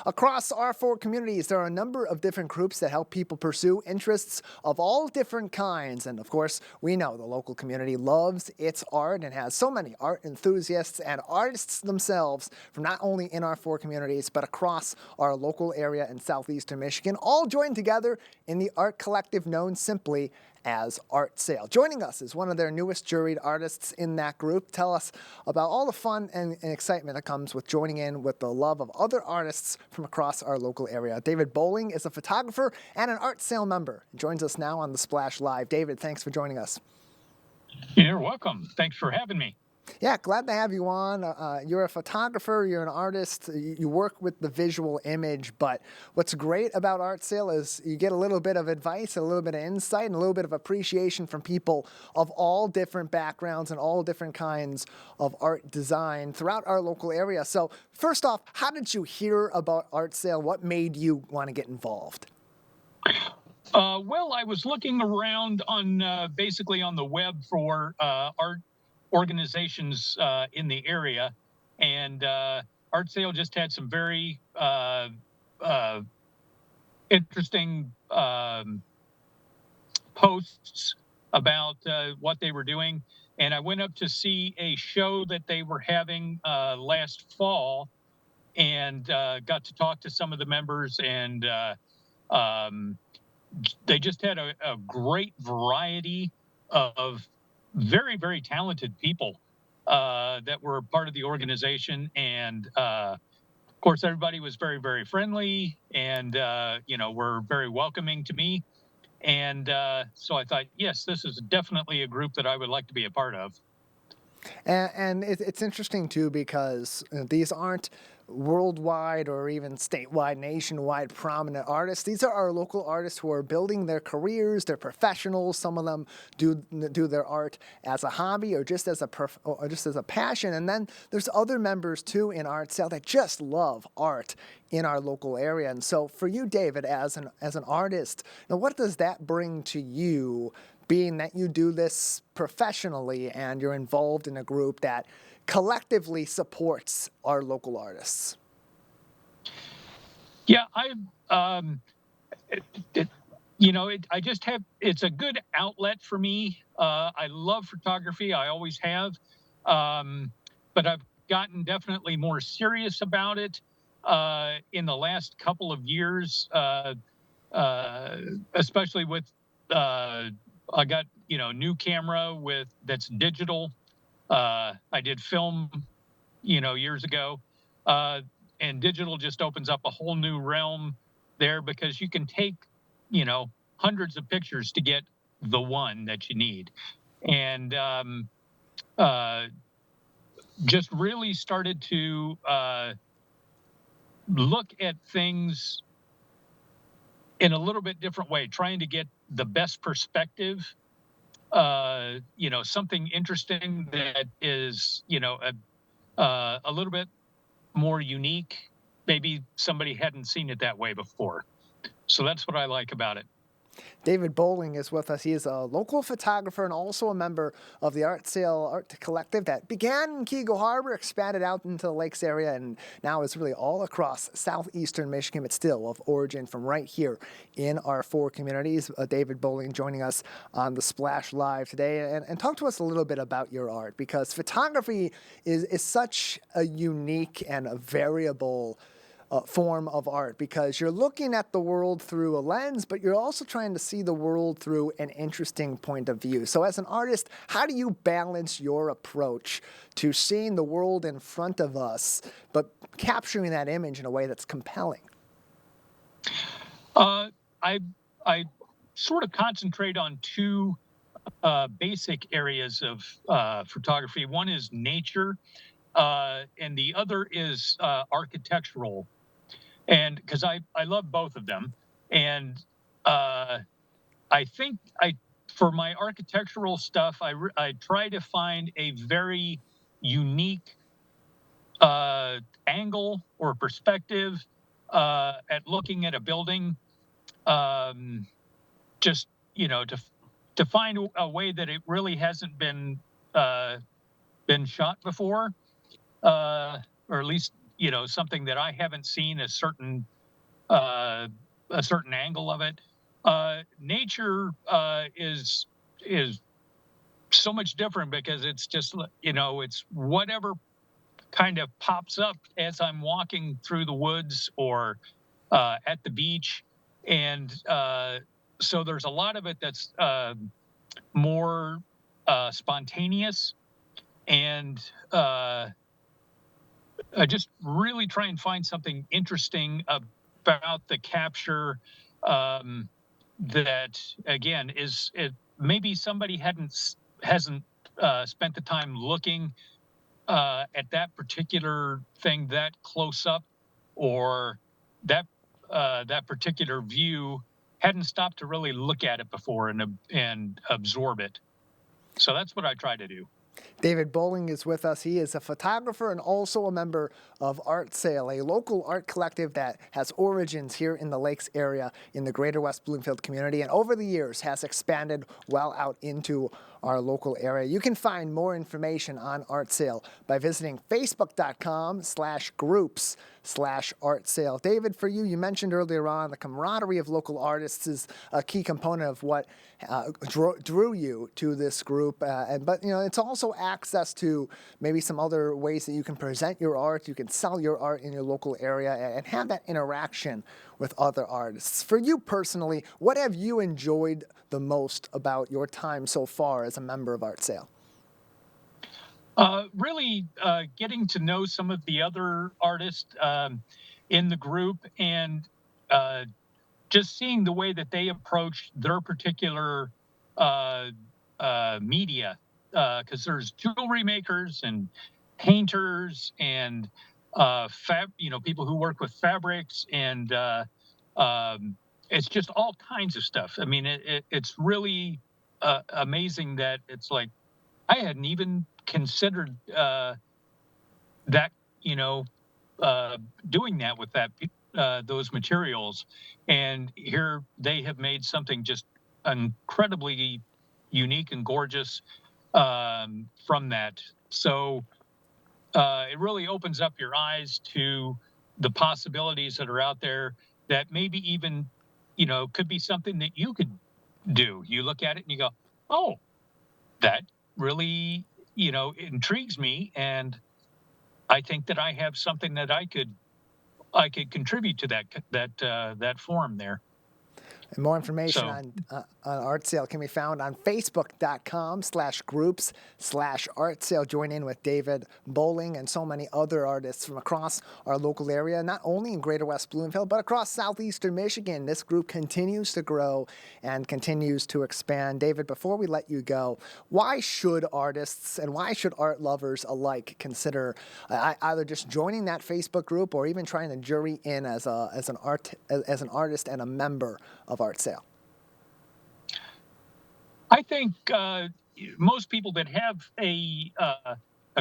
Across our four communities, there are a number of different groups that help people pursue interests of all different kinds. And of course, we know the local community loves its art and has so many art enthusiasts and artists themselves from not only in our four communities, but across our local area in southeastern Michigan, all joined together in the art collective known simply as ArtSail. Joining us is one of their newest juried artists in that group. Tell us about all the fun and excitement that comes with joining in with the love of other artists from across our local area. David Bowling is a photographer and an ArtSail member. He joins us now on the Splash Live. David, thanks for joining us. You're welcome. Thanks for having me. Yeah, glad to have you on. You're a photographer, you're an artist, you work with the visual image, but what's great about ArtSail is you get a little bit of advice, a little bit of insight, and a little bit of appreciation from people of all different backgrounds and all different kinds of art design throughout our local area. So first off, how did you hear about ArtSail? What made you want to get involved? Well, I was looking around on basically on the web for art organizations in the area, and ArtSail just had some very interesting posts about what they were doing. And I went up to see a show that they were having last fall, and got to talk to some of the members, and they just had a great variety of very, very talented people that were part of the organization. And of course, everybody was very, very friendly and, were very welcoming to me. And so I thought, yes, this is definitely a group that I would like to be a part of. And it's interesting, too, because these aren't worldwide or even statewide, nationwide prominent artists. These are our local artists who are building their careers. They're professionals. Some of them do their art as a hobby or just as a passion. And then there's other members, too, in ArtSail that just love art in our local area. And so for you, David, as an artist, now what does that bring to you, being that you do this professionally and you're involved in a group that collectively supports our local artists? Yeah, I just have, it's a good outlet for me. I love photography. I always have. But I've gotten definitely more serious about it in the last couple of years, especially with, I got, new camera that's digital. I did film, years ago, and digital just opens up a whole new realm there because you can take, hundreds of pictures to get the one that you need. And just really started to look at things in a little bit different way, trying to get the best perspective, something interesting that is, a little bit more unique. Maybe somebody hadn't seen it that way before. So that's what I like about it. David Bowling is with us. He is a local photographer and also a member of the ArtSail Art Collective that began in Keego Harbor, expanded out into the Lakes area, and now is really all across southeastern Michigan, but still of origin from right here in our four communities. David Bowling joining us on the Splash Live today. And talk to us a little bit about your art, because photography is such a unique and a variable form of art, because you're looking at the world through a lens, but you're also trying to see the world through an interesting point of view. So as an artist, how do you balance your approach to seeing the world in front of us, but capturing that image in a way that's compelling? I sort of concentrate on two basic areas of photography. One is nature, and the other is architectural. And because I love both of them. And I think for my architectural stuff, I try to find a very unique angle or perspective at looking at a building, just, to find a way that it really hasn't been shot before, or at least something that I haven't seen uh, a certain angle of it. Nature is so much different because it's just it's whatever kind of pops up as I'm walking through the woods or at the beach, and so there's a lot of it that's more spontaneous, and I just really try and find something interesting about the capture, um, that again is it maybe somebody hasn't spent the time looking at that particular thing that close up, or that that particular view hadn't stopped to really look at it before and absorb it. So that's what I try to do. David Bowling is with us. He is a photographer and also a member of ArtSail, a local art collective that has origins here in the Lakes area in the greater West Bloomfield community, and over the years has expanded well out into our local area. You can find more information on ArtSail by visiting facebook.com/groups/ArtSail. David, for you, you mentioned earlier on the camaraderie of local artists is a key component of what drew you to this group. But it's also access to maybe some other ways that you can present your art. You can sell your art in your local area and have that interaction with other artists. For you personally, what have you enjoyed the most about your time so far as a member of ArtSail? Really getting to know some of the other artists in the group, and uh, just seeing the way that they approach their particular media, because there's jewelry makers and painters and people who work with fabrics, and it's just all kinds of stuff. I mean, it's really amazing that it's like I hadn't even considered that, uh, doing that with those materials, and here they have made something just incredibly unique and gorgeous from that. So it really opens up your eyes to the possibilities that are out there that maybe even could be something that you could do. You look at it and you go, oh, that really intrigues me, and I think that I have something that I could contribute to that form there. And more information So on ArtSail can be found on facebook.com/groups/ArtSail. Join in with David Bowling and so many other artists from across our local area, not only in greater West Bloomfield, but across southeastern Michigan. This group continues to grow and continues to expand. David, before we let you go, why should artists and why should art lovers alike consider either just joining that Facebook group or even trying to jury in as an artist and a member of ArtSail? I think most people that have a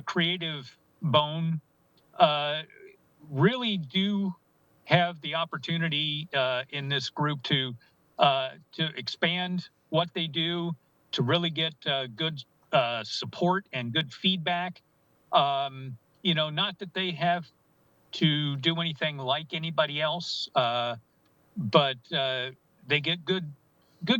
creative bone uh, really do have the opportunity in this group to expand what they do, to really get good support and good feedback. Not that they have to do anything like anybody else, but they get good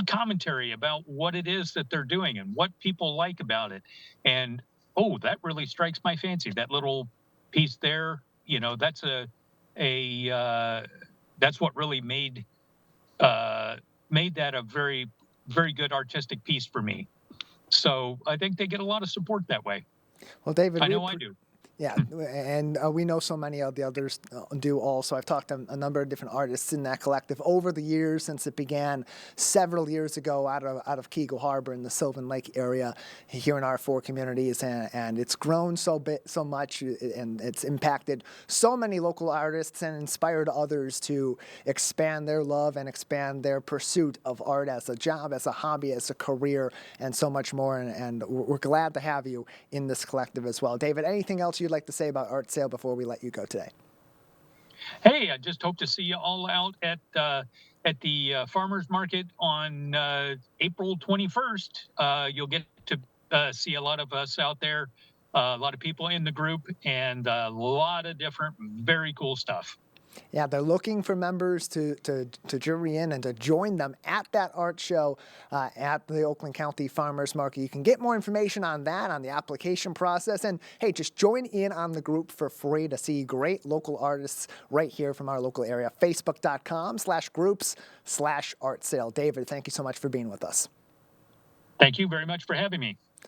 commentary about what it is that they're doing and what people like about it. And oh, that really strikes my fancy. That little piece there, a that's what really made that a very very good artistic piece for me. So I think they get a lot of support that way. Well, David, I know I do. yeah, and we know so many of the others do also. I've talked to a number of different artists in that collective over the years since it began several years ago out of Keego Harbor in the Sylvan Lake area here in our four communities, and it's grown so much, and it's impacted so many local artists and inspired others to expand their love and expand their pursuit of art as a job, as a hobby, as a career, and so much more. And we're glad to have you in this collective as well. David, anything else you'd like to say about ArtSail before we let you go today? Hey, I just hope to see you all out at the farmers market on April 21st. You'll get to see a lot of us out there a lot of people in the group, and a lot of different, very cool stuff. Yeah, they're looking for members to jury in and to join them at that art show at the Oakland County Farmers Market. You can get more information on that, on the application process. And hey, just join in on the group for free to see great local artists right here from our local area. Facebook.com/groups/ArtSail. David, thank you so much for being with us. Thank you very much for having me.